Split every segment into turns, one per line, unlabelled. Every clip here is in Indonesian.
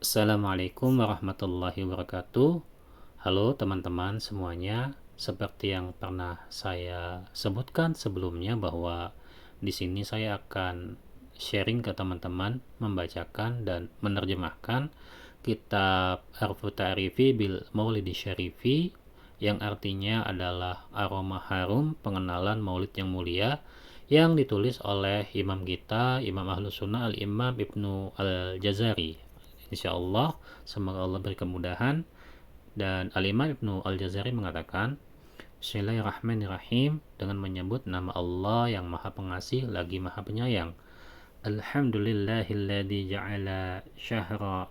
Assalamualaikum warahmatullahi wabarakatuh. Halo teman-teman semuanya. Seperti yang pernah saya sebutkan sebelumnya bahwa di sini saya akan sharing ke teman-teman, membacakan dan menerjemahkan kitab Arfu Ta'rifi bil Maulidi Syarifi yang artinya adalah aroma harum pengenalan Maulid yang mulia yang ditulis oleh imam kita, Imam Ahlus Sunnah Al-Imam Ibnu Al-Jazari. Insyaallah, semoga Allah beri kemudahan. Dan Al-Imam Ibnu Al-Jazari mengatakan, Bismillahirrahmanirrahim, dengan menyebut nama Allah yang Maha Pengasih lagi Maha Penyayang. Alhamdulillahilladzi ja'ala syahra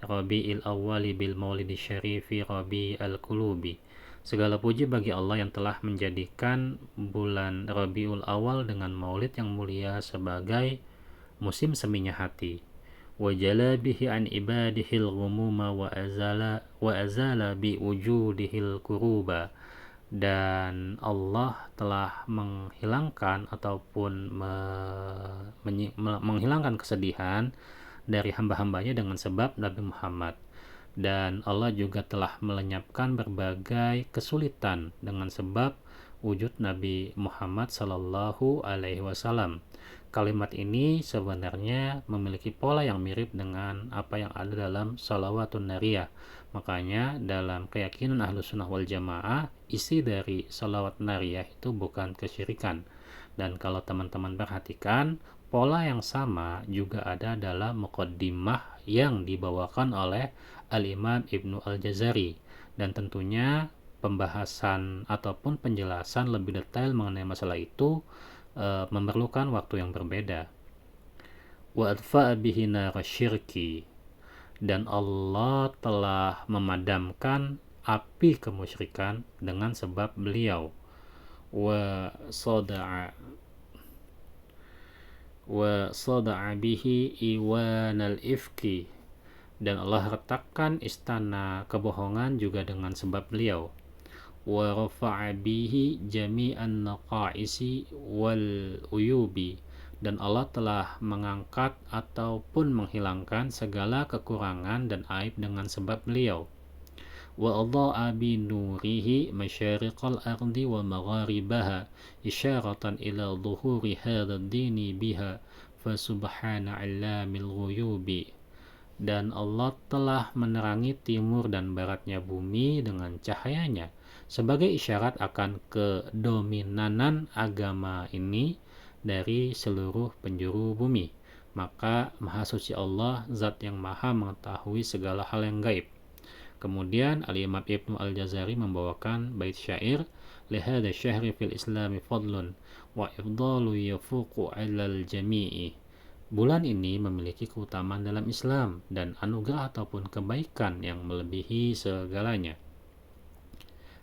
Rabi'il awwali bil maulidi syarifi Rabi'al qulubi. Segala puji bagi Allah yang telah menjadikan bulan Rabiul Awal dengan maulid yang mulia sebagai musim seminya hati. Wajala bihi an ibadihil ghumuma wa azala bi wujudihil kuruba. Dan Allah telah menghilangkan ataupun menghilangkan kesedihan dari hamba-hambanya dengan sebab Nabi Muhammad. Dan Allah juga telah melenyapkan berbagai kesulitan dengan sebab wujud Nabi Muhammad Sallallahu Alaihi Wasallam. Kalimat ini sebenarnya memiliki pola yang mirip dengan apa yang ada dalam Shalawatun Nariyah. Makanya dalam keyakinan Ahlus Sunnah wal Jamaah, isi dari Shalawat Nariyah itu bukan kesyirikan. Dan kalau teman-teman perhatikan, pola yang sama juga ada dalam muqaddimah yang dibawakan oleh Al-Imam Ibnu Al-Jazari. Dan tentunya pembahasan ataupun penjelasan lebih detail mengenai masalah itu memerlukan waktu yang berbeda. Wa adfa'a bihi syirki, dan Allah telah memadamkan api kemusyrikan dengan sebab beliau. Wa sada'a bihi iwanal ifki, dan Allah retakkan istana kebohongan juga dengan sebab beliau. Wa rafa'a bihi jami'an naqaisi wal uyubi, dan Allah telah mengangkat ataupun menghilangkan segala kekurangan dan aib dengan sebab beliau. Wa adha'a bi nurihi masyariqal ardi wa magharibaha isyaratan ila dhuhuri hadzal dini biha fa subhana 'allamil ghuyubi. Dan Allah telah menerangi timur dan baratnya bumi dengan cahayanya sebagai isyarat akan kedominanan agama ini dari seluruh penjuru bumi. Maka Maha Suci Allah, Zat yang Maha mengetahui segala hal yang gaib. Kemudian Al-Imam Ibnu Al-Jazari membawakan bait syair, lihada syahri fil islami fadlun wa ifdalu yafuqu 'alal jami'i. Bulan ini memiliki keutamaan dalam Islam dan anugerah ataupun kebaikan yang melebihi segalanya.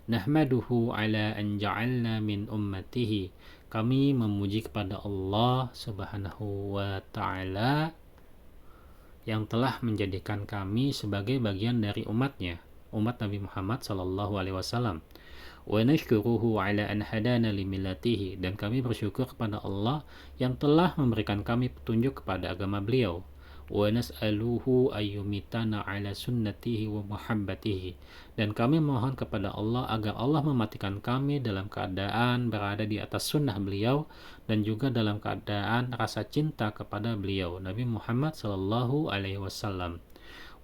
Nahmaduhu ala an ja'alna min ummatihi. Kami memuji kepada Allah Subhanahu wa ta'ala yang telah menjadikan kami sebagai bagian dari umatnya, umat Nabi Muhammad sallallahu alaihi wasallam. Wa nashkuruhu ala an hadana limillatihi, dan kami bersyukur kepada Allah yang telah memberikan kami petunjuk kepada agama beliau. Wa nas'aluhu ayyumitana ala sunnatihi wa muhabbatihi, dan kami mohon kepada Allah agar Allah mematikan kami dalam keadaan berada di atas sunnah beliau dan juga dalam keadaan rasa cinta kepada beliau Nabi Muhammad sallallahu alaihi wasallam.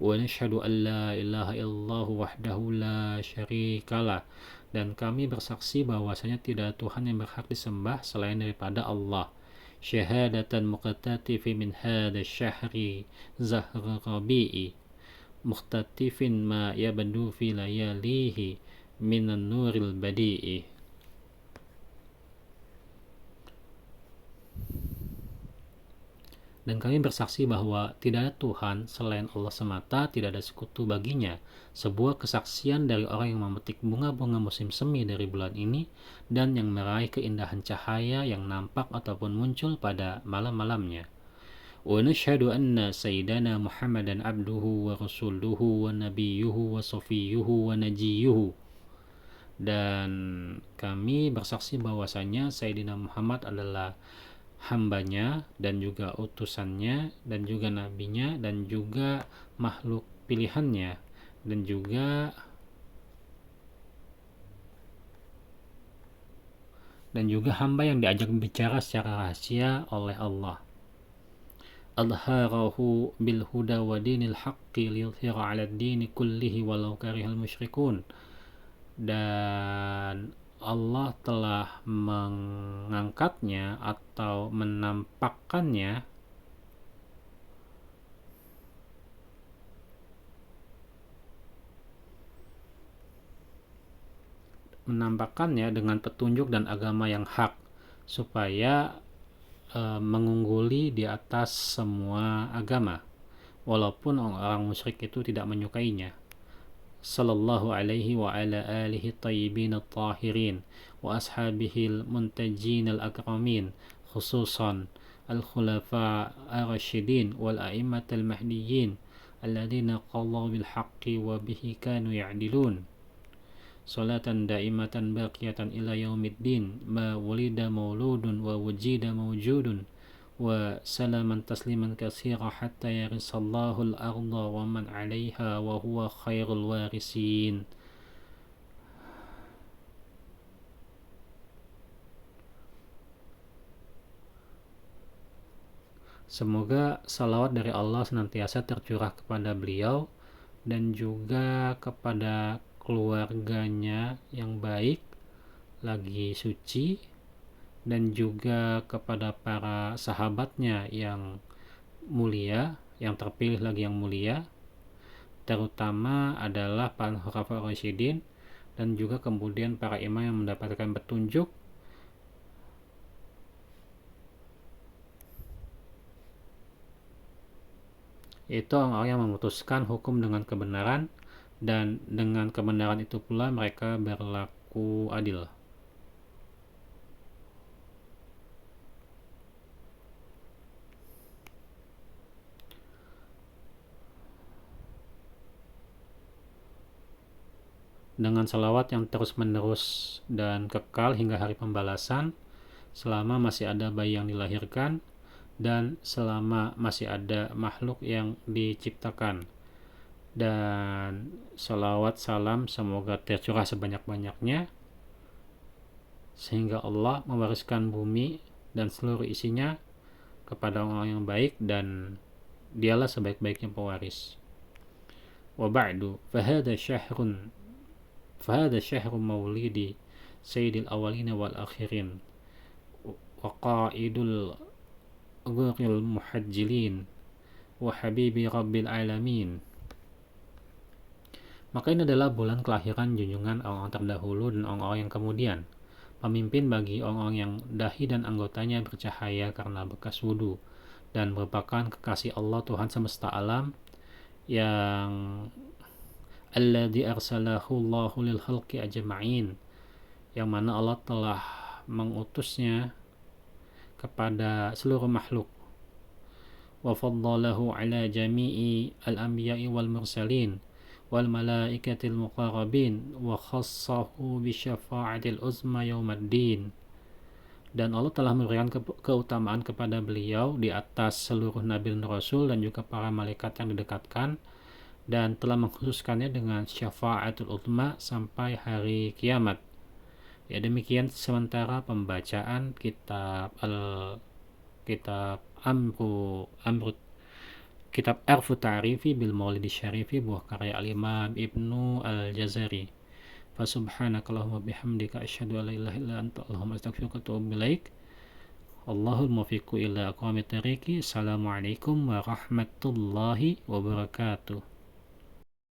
Wa nashhadu an la ilaha illallah wahdahu la syarikalah, dan kami bersaksi bahwasanya tidak ada Tuhan yang berhak disembah selain daripada Allah. Syahadatan muqtatifi min hadha syahri zahra rabi'i muqtatifin ma yabdu fi layalihi minan nuril badi'i. Dan kami bersaksi bahwa tidak ada Tuhan selain Allah semata, tidak ada sekutu baginya. Sebuah kesaksian dari orang yang memetik bunga-bunga musim semi dari bulan ini dan yang meraih keindahan cahaya yang nampak ataupun muncul pada malam-malamnya. Wa nashhadu anna sayyidana Muhammadan abduhu wa rasuluhu wa nabiyuhu wa safiyuhu wa najiyuhu. Dan kami bersaksi bahwasanya Sayyidina Muhammad adalah hambanya dan juga utusannya dan juga nabinya dan juga makhluk pilihannya dan juga hamba yang diajak bicara secara rahasia oleh Allah. Adharahu bil huda wa dinil haqqi liyudhhira 'ala ad-dini kullihi walau karihal musyrikun. Dan Allah telah mengangkatnya atau menampakkannya dengan petunjuk dan agama yang hak supaya mengungguli di atas semua agama walaupun orang musyrik itu tidak menyukainya. Sallallahu alaihi wa ala alihi tayyibin at-tahirin wa ashabihil muntajin al-akramin khususan al-khulafa ar-rasyidin wal a'immat al-mahdiyyin alladhina qallaw bil haqqi wa bihi kanu ya'dilun. Salatan daimatan baqiyatan ila yaumiddin ma wulida mauludun wa wujida mawjudun wa salaman tasliman katsira hatta yarisallahu al-ardha wa man 'alayha wa huwa khairul warisin. Semoga salawat dari Allah senantiasa tercurah kepada beliau dan juga kepada keluarganya yang baik lagi suci dan juga kepada para sahabatnya yang mulia, yang terpilih lagi yang mulia, terutama adalah para khulafaur rasyidin dan juga kemudian para imam yang mendapatkan petunjuk itu orang-orang yang memutuskan hukum dengan kebenaran dan dengan kebenaran itu pula mereka berlaku adil. Dengan salawat yang terus-menerus dan kekal hingga hari pembalasan, selama masih ada bayi yang dilahirkan dan selama masih ada makhluk yang diciptakan. Dan salawat salam semoga tercurah sebanyak-banyaknya sehingga Allah mewariskan bumi dan seluruh isinya kepada orang yang baik dan dialah sebaik-baiknya pewaris. Wa ba'du fahada syahrun maulidi sayyidil awalin wal akhirin wa qaidul ghuril muhajjilin wa habibi rabbil alamin. Maka ini adalah bulan kelahiran junjungan orang-orang terdahulu dan orang-orang yang kemudian, pemimpin bagi orang-orang yang dahi dan anggotanya bercahaya karena bekas wudhu, dan merupakan kekasih Allah Tuhan semesta alam yang alladzi arsalahu Allahu lil khalqi ajma'in, yang mana Allah telah mengutusnya kepada seluruh makhluk. Wa faddalahu ala jami'i al-anbiya'i wal mursalin wal malaikatil muqarrabin wa khassahu bi syafa'atil uzma yaumaddin. Dan Allah telah memberikan keutamaan kepada beliau di atas seluruh nabi dan rasul dan juga para malaikat yang didekatkan, dan telah mengkhususkannya dengan syafa'atul uzma sampai hari kiamat. Ya, demikian sementara pembacaan kitab Arfu Ta'rifi bil Maulidi Syarifi buah karya al-Imam Ibnu Al-Jazari. Fasubhanakallahumma bihamdika asyhadu an la ilaha illa anta Allahumma astaghfiruka wa atubu ilaik. Allahul muwaffiqu ila aqwamit thariqi. Assalamualaikum warahmatullahi wabarakatuh.